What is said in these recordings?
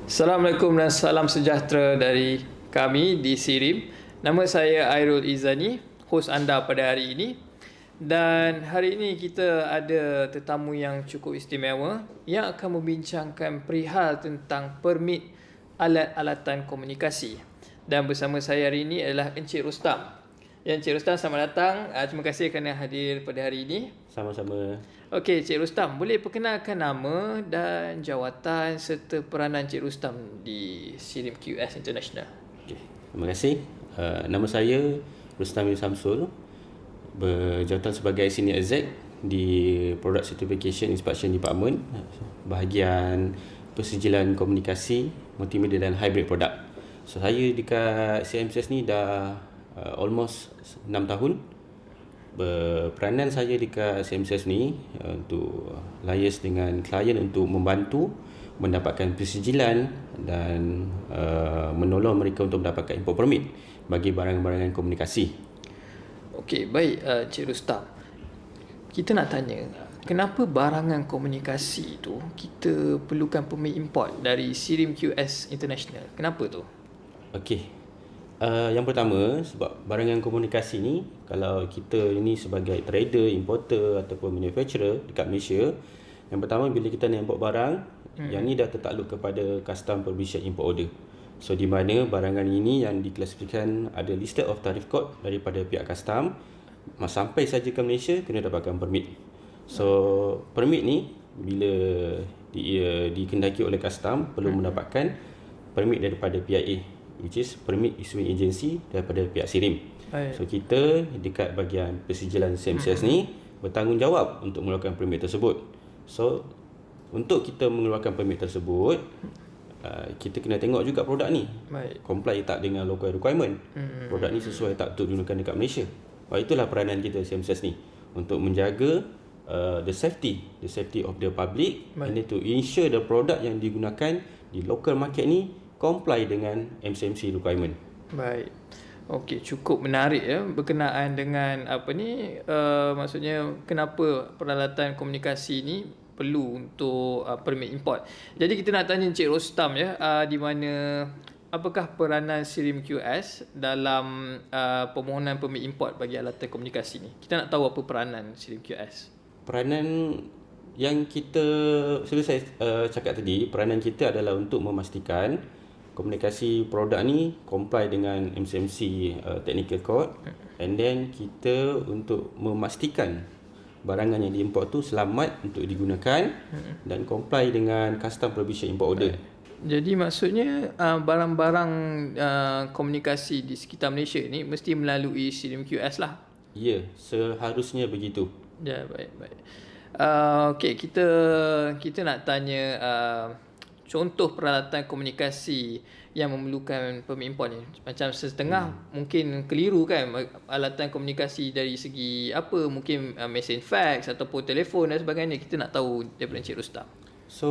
Assalamualaikum dan salam sejahtera dari kami di Sirim. Nama saya Airul Izani, hos anda pada hari ini. Dan hari ini kita ada tetamu yang cukup istimewa yang akan membincangkan perihal tentang permit alat-alatan komunikasi. Dan bersama saya hari ini adalah Encik Rustam. Ya, Encik Rustam, selamat datang. Terima kasih kerana hadir pada hari ini. Sama-sama. Okey, Cik Rustam, boleh perkenalkan nama dan jawatan serta peranan Cik Rustam di Sirim QS International? Okay. Terima kasih. Nama saya Rustam bin Samsul, berjawatan sebagai Senior Exec di Product Certification Inspection Department, bahagian persijilan komunikasi, multimedia dan hybrid product. So saya dekat CMCS ni dah almost 6 tahun. Peranan saya dekat CMCS ni untuk liaise dengan klien untuk membantu mendapatkan persijilan dan menolong mereka untuk mendapatkan import permit bagi barang-barangan komunikasi. Okey, baik, Cik Rustam. Kita nak tanya, kenapa barangan komunikasi tu kita perlukan permit import dari Sirim QS International? Kenapa tu? Okey. Yang pertama, sebab barangan komunikasi ni, kalau kita ini sebagai trader, importer ataupun manufacturer dekat Malaysia, yang pertama bila kita nak import barang, yang ni dah tertakluk kepada custom permission import order. So di mana barangan ini yang diklasifikasikan ada listed of tariff code daripada pihak custom, sampai saja ke Malaysia kena dapatkan permit. So permit ni bila dikendaki oleh custom perlu mendapatkan permit daripada PIA, which is Permit Issuing Agency daripada pihak Sirim. So kita dekat bahagian persijilan CMCS ni bertanggungjawab untuk mengeluarkan permit tersebut. So untuk kita mengeluarkan permit tersebut, kita kena tengok juga produk ni comply tak dengan local requirement. Produk ni sesuai tak untuk digunakan dekat Malaysia. Itulah peranan kita CMCS ni untuk menjaga the safety of the public and then to ensure the product yang digunakan di local market ni comply dengan MCMC requirement. Baik. Okey, cukup menarik ya berkenaan dengan maksudnya kenapa peralatan komunikasi ni perlu untuk permit import. Jadi kita nak tanya Encik Rustam ya, di mana apakah peranan Sirim QS dalam permohonan permit import bagi alatan komunikasi ni? Kita nak tahu apa peranan Sirim QS. Peranan yang kita saya cakap tadi, peranan kita adalah untuk memastikan komunikasi produk ni comply dengan MCMC technical code, and then kita untuk memastikan barangan yang diimport tu selamat untuk digunakan dan comply dengan custom provision import order. Jadi maksudnya barang-barang komunikasi di sekitar Malaysia ni mesti melalui Sirim QS lah. Ya, seharusnya begitu. Ya, baik. Okey, kita nak tanya contoh peralatan komunikasi yang memerlukan permit import ni. Macam setengah mungkin keliru kan, alatan komunikasi dari segi apa, mungkin mesin fax ataupun telefon dan sebagainya. Kita nak tahu daripada Encik Rustam. So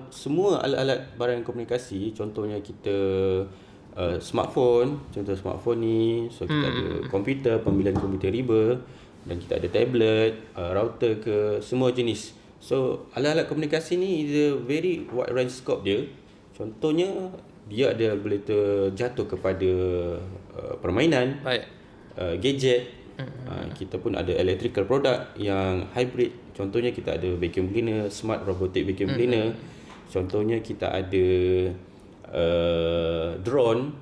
semua alat-alat barang komunikasi, contohnya kita smartphone, contoh smartphone ni, so kita ada komputer, pembelian komputer riba, dan kita ada tablet, router ke, semua jenis. So alat-alat komunikasi ni is a very wide range scope dia. Contohnya dia ada boleh terjatuh kepada permainan, gadget. Kita pun ada electrical product yang hybrid. Contohnya kita ada vacuum cleaner, smart robotic vacuum cleaner. Contohnya kita ada drone,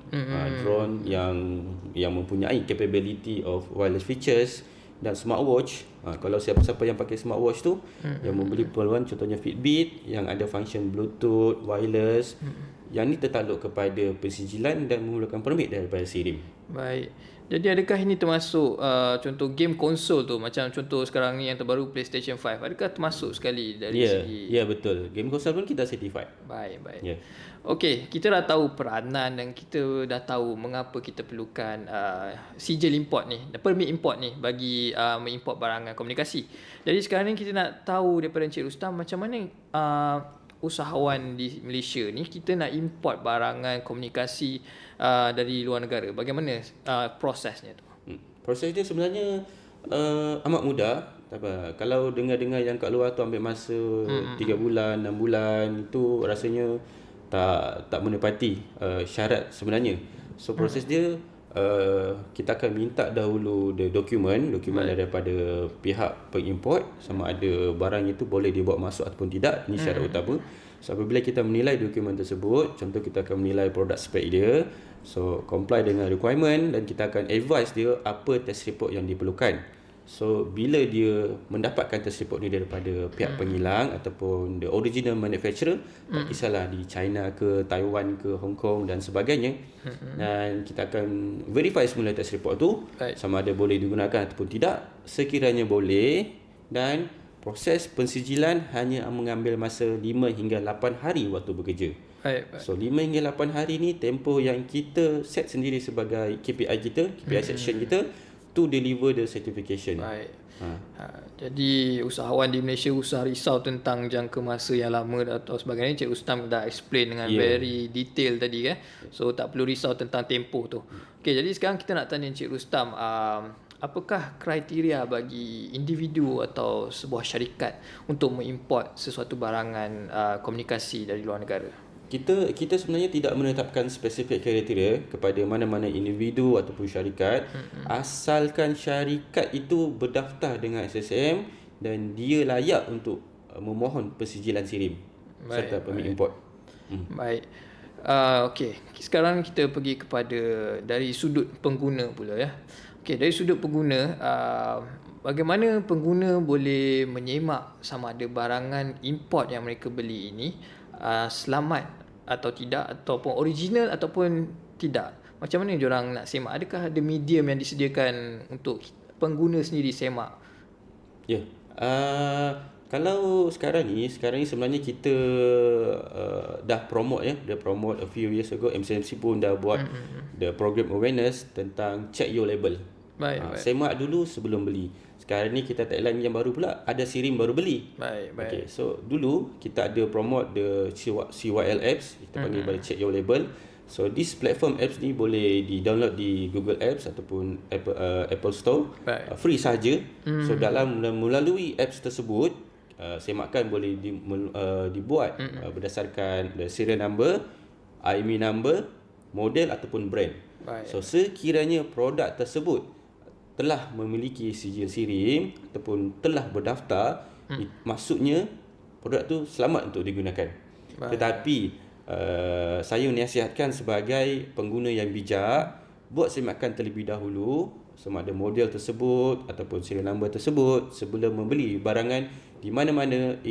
drone yang mempunyai capability of wireless features, dan smartwatch. Kalau siapa-siapa yang pakai smartwatch tu yang membeli peluang, contohnya Fitbit yang ada function Bluetooth, wireless, yang ni tertakluk kepada persijilan dan memerlukan permit daripada Sirim. Baik. Jadi adakah ini termasuk contoh game konsol tu, macam contoh sekarang ni yang terbaru PlayStation 5, adakah termasuk sekali dari segi? Ya, betul. Game konsol pun kita certified. Baik. Yeah. Okey, kita dah tahu peranan dan kita dah tahu mengapa kita perlukan sijil import ni, permit import ni bagi mengimport barangan komunikasi. Jadi sekarang ni kita nak tahu daripada Encik Rustam macam mana usahawan di Malaysia ni kita nak import barangan komunikasi dari luar negara. Bagaimana prosesnya tu? Proses dia sebenarnya amat mudah. Kalau dengar-dengar yang kat luar tu ambil masa 3 bulan, 6 bulan, itu rasanya tak menepati syarat sebenarnya. So proses dia kita akan minta dahulu dokumen daripada pihak pengimport sama ada barang itu boleh dibawa masuk ataupun tidak. Ini syarat utama. So apabila kita menilai dokumen tersebut, contoh kita akan menilai produk spek dia, so comply dengan requirement, dan kita akan advise dia apa test report yang diperlukan. So bila dia mendapatkan test report ni daripada pihak pengilang ataupun the original manufacturer, tak kisahlah di China ke, Taiwan ke, Hong Kong dan sebagainya, dan kita akan verify semula test report tu sama ada boleh digunakan ataupun tidak. Sekiranya boleh, dan proses pensijilan hanya mengambil masa 5 hingga 8 hari waktu bekerja. So 5 hingga 8 hari ni tempoh yang kita set sendiri sebagai KPI kita, KPI section kita, to deliver the certification. Jadi usahawan di Malaysia usah risau tentang jangka masa yang lama atau sebagainya. Cik Ustam dah explain dengan very detail tadi kan. So tak perlu risau tentang tempoh tu. Okay, jadi sekarang kita nak tanya Cik Rustam, apakah kriteria bagi individu atau sebuah syarikat untuk mengimport sesuatu barangan komunikasi dari luar negara? Kita sebenarnya tidak menetapkan spesifik kriteria kepada mana-mana individu ataupun syarikat, asalkan syarikat itu berdaftar dengan SSM dan dia layak untuk memohon pensijilan SIRIM serta permit import. Baik. Okey, sekarang kita pergi kepada dari sudut pengguna pula ya. Okey, dari sudut pengguna, bagaimana pengguna boleh menyemak sama ada barangan import yang mereka beli ini selamat atau tidak, ataupun original ataupun tidak. Macam mana diorang nak semak? Adakah ada medium yang disediakan untuk pengguna sendiri semak? Ya. Kalau sekarang ni sebenarnya kita dah promote dah promote a few years ago. MCMC pun dah buat the program awareness tentang check your label. Baik. Semak dulu sebelum beli. Sekarang ni kita tagline yang baru pula, ada SIRIM baru beli. Baik. Okay, so dulu kita ada promote the CYL apps, kita panggil by check your label. So this platform apps ni boleh di-download di Google Apps ataupun Apple Store. Free saja. So dalam melalui apps tersebut, semakan boleh dibuat berdasarkan the serial number, IMEI number, model ataupun brand. So sekiranya produk tersebut telah memiliki sijil SIRIM ataupun telah berdaftar, maksudnya produk tu selamat untuk digunakan. Tetapi saya menasihatkan sebagai pengguna yang bijak, buat semakan terlebih dahulu sama ada model tersebut ataupun serial number tersebut sebelum membeli barangan di mana-mana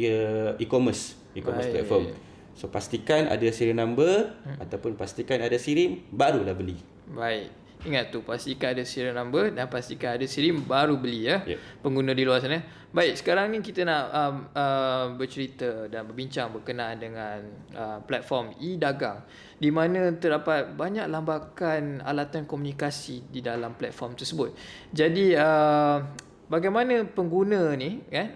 e-commerce platform. So pastikan ada serial number ataupun pastikan ada SIRIM, barulah beli. Baik. Ingat tu, pastikan ada serial number dan pastikan ada SIRIM baru beli ya. Pengguna di luar sana. Baik, sekarang ni kita nak bercerita dan berbincang berkenaan dengan platform e-dagang di mana terdapat banyak lambakan alatan komunikasi di dalam platform tersebut. Jadi bagaimana pengguna ni kan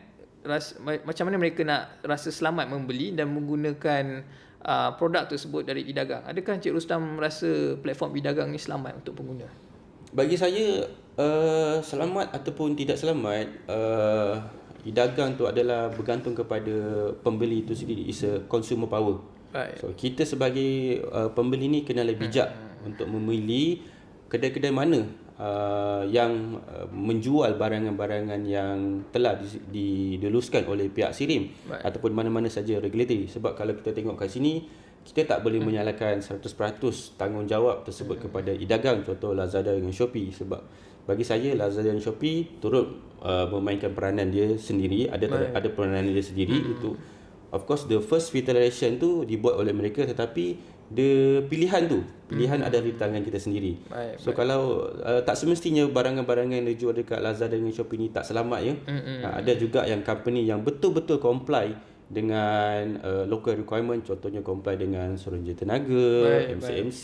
macam mana mereka nak rasa selamat membeli dan menggunakan produk tersebut dari e-dagang? Adakah Encik Rustam merasa platform e-dagang ni selamat untuk pengguna? Bagi saya, selamat ataupun tidak selamat, e-dagang tu adalah bergantung kepada pembeli itu sendiri. It's a consumer power. So kita sebagai pembeli ni kena lebih bijak untuk memilih kedai-kedai mana yang menjual barangan-barangan yang telah diluluskan oleh pihak SIRIM ataupun mana-mana saja regulatory. Sebab kalau kita tengok kat sini, kita tak boleh menyalahkan 100% tanggungjawab tersebut kepada e-dagang, contoh Lazada dengan Shopee. Sebab bagi saya Lazada dan Shopee turut memainkan peranan dia sendiri, ada peranan dia sendiri. Itu of course the first filtration tu dibuat oleh mereka, tetapi pilihan ada di tangan kita sendiri. Kalau tak semestinya barangan-barangan yang dijual dekat Lazada dengan Shopee ni tak selamat ya. Ada juga yang company yang betul-betul comply dengan local requirement, contohnya comply dengan Suruhanjaya Tenaga, MCMC,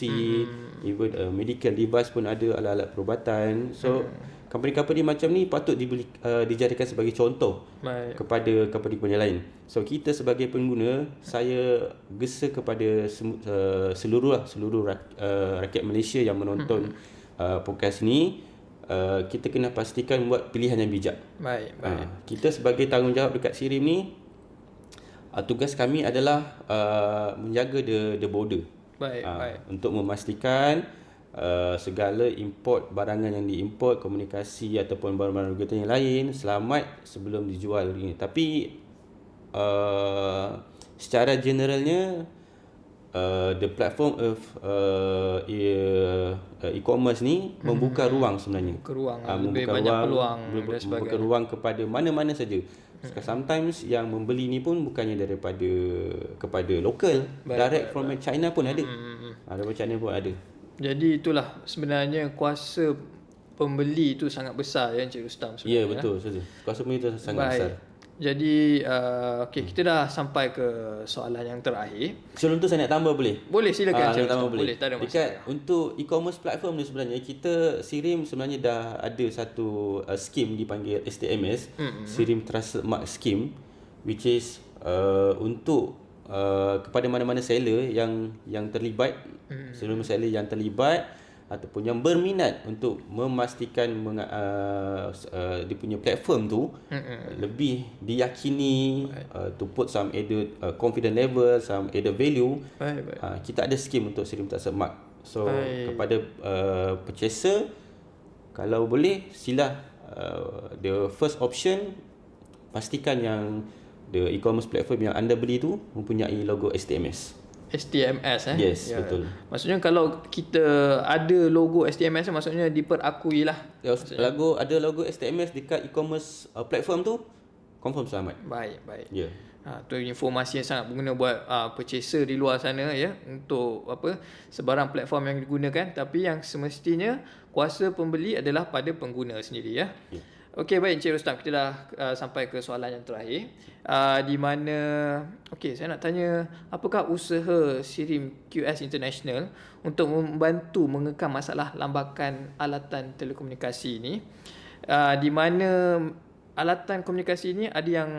even medical device pun ada, alat-alat perubatan. So company-company macam ni patut dijadikan sebagai contoh kepada company-company lain. So kita sebagai pengguna, saya gesa kepada seluruh rakyat Malaysia yang menonton podcast ni, kita kena pastikan buat pilihan yang bijak. Kita sebagai tanggungjawab dekat SIRIM ni, tugas kami adalah menjaga the border. Baik. Untuk memastikan segala import barangan yang diimport, komunikasi ataupun barang-barang kita yang lain selamat sebelum dijual ini. Tapi secara generalnya the platform of e-commerce ni membuka ruang sebenarnya. Lebih banyak peluang dan membuka sebagainya. ruang kepada mana-mana saja. Sometimes yang membeli ni pun bukannya kepada lokal, direct from China pun ada. Daripada China pun ada. Jadi itulah sebenarnya kuasa pembeli itu sangat besar ya Encik Rustam sebenarnya. Ya, betul saja. Kuasa pembeli itu sangat besar. Jadi kita dah sampai ke soalan yang terakhir. Sebelum tu saya nak tambah boleh? Boleh, silakan Encik Rustam. Boleh, tak ada masalah. Dekat untuk e-commerce platform ni sebenarnya kita SIRIM sebenarnya dah ada satu scheme dipanggil STMS, SIRIM Trusted Mark Scheme, which is untuk kepada mana-mana seller yang terlibat, seluruh seller yang terlibat ataupun yang berminat untuk memastikan dia punya platform tu lebih diyakini, to put some added confidence level, some added value. Kita ada scheme untuk SIRIM Trusted Mark. So kepada purchaser, kalau boleh sila the first option, pastikan yang the e-commerce platform yang anda beli tu mempunyai logo STMS. STMS Yes, betul. Maksudnya kalau kita ada logo STMS maksudnya diperakui lah. Ada logo STMS dekat e-commerce platform tu, confirm selamat. Baik. Ya. Tu informasi yang sangat berguna buat purchaser di luar sana ya, untuk sebarang platform yang digunakan, tapi yang semestinya kuasa pembeli adalah pada pengguna sendiri ya. Okey, baik Encik Rustam, kita dah sampai ke soalan yang terakhir, di mana saya nak tanya, apakah usaha SIRIM QS International untuk membantu mengekang masalah lambakan alatan telekomunikasi ini, di mana alatan komunikasi ini ada yang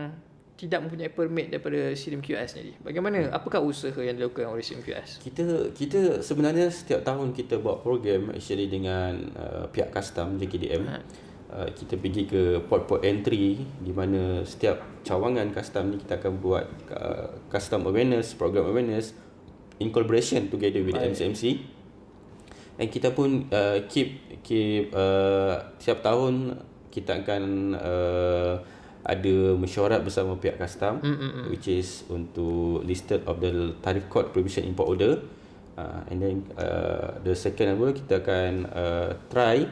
tidak mempunyai permit daripada SIRIM QS ni. Bagaimana, apakah usaha yang dilakukan oleh SIRIM QS? Kita sebenarnya setiap tahun kita buat program actually dengan pihak custom JKDM. Kita pergi ke port-port entry di mana setiap cawangan custom ni kita akan buat custom awareness, program awareness in collaboration together with MCMC. Dan kita pun keep setiap tahun kita akan ada mesyuarat bersama pihak custom, which is untuk listed of the tarif code provision import order, and then the second level kita akan try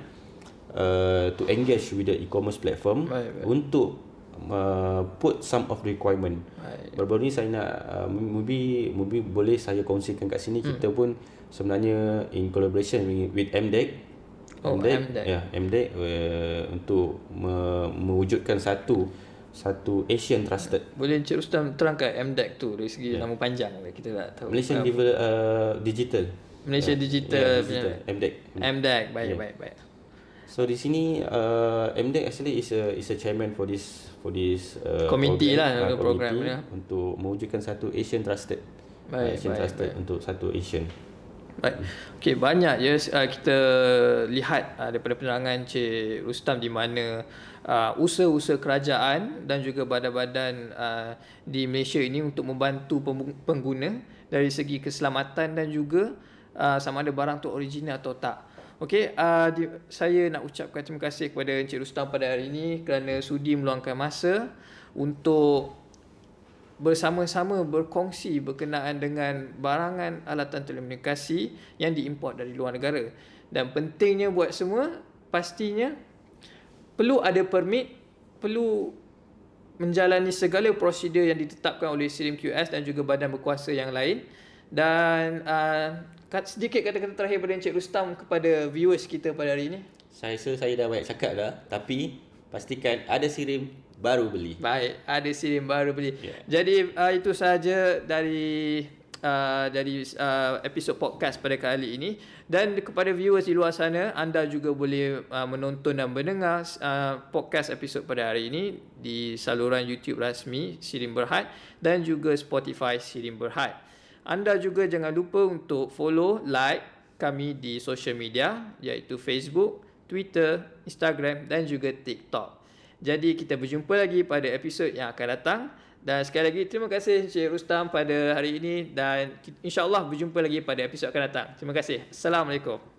to engage with the e-commerce platform untuk put some of requirement. Baru-baru ni saya nak maybe boleh saya kongsikan kat sini. Kita pun sebenarnya in collaboration with MDEC. MDEC untuk mewujudkan satu Asian Trusted. Boleh Encik Rustam terangkan MDEC tu dari segi nama panjang, kita tak tahu. Malaysian Digital. Malaysia Digital. MDEC. Baik. So di sini MDEC actually is a chairman for this committee program untuk mewujudkan satu Asian Trusted. Trusted untuk satu Asian. Baik. Okey, banyak kita lihat daripada penerangan Encik Rustam di mana usaha-usaha kerajaan dan juga badan-badan di Malaysia ini untuk membantu pengguna dari segi keselamatan dan juga sama ada barang tu original atau tak. Okey, saya nak ucapkan terima kasih kepada Encik Rustam pada hari ini kerana sudi meluangkan masa untuk bersama-sama berkongsi berkenaan dengan barangan alatan telekomunikasi yang diimport dari luar negara. Dan pentingnya buat semua, pastinya perlu ada permit, perlu menjalani segala prosedur yang ditetapkan oleh SIRIM QS dan juga badan berkuasa yang lain. Dan sedikit kata-kata terakhir pada Encik Rustam kepada viewers kita pada hari ini. Saya dah banyak cakap dah, tapi pastikan ada SIRIM baru beli. Baik, ada SIRIM baru beli. Jadi itu sahaja dari episod podcast pada kali ini. Dan kepada viewers di luar sana, anda juga boleh menonton dan mendengar podcast episod pada hari ini di saluran YouTube rasmi SIRIM Berhad dan juga Spotify SIRIM Berhad. Anda juga jangan lupa untuk follow, like kami di social media iaitu Facebook, Twitter, Instagram dan juga TikTok. Jadi kita berjumpa lagi pada episod yang akan datang. Dan sekali lagi terima kasih Encik Rustam pada hari ini dan insya-Allah berjumpa lagi pada episod akan datang. Terima kasih. Assalamualaikum.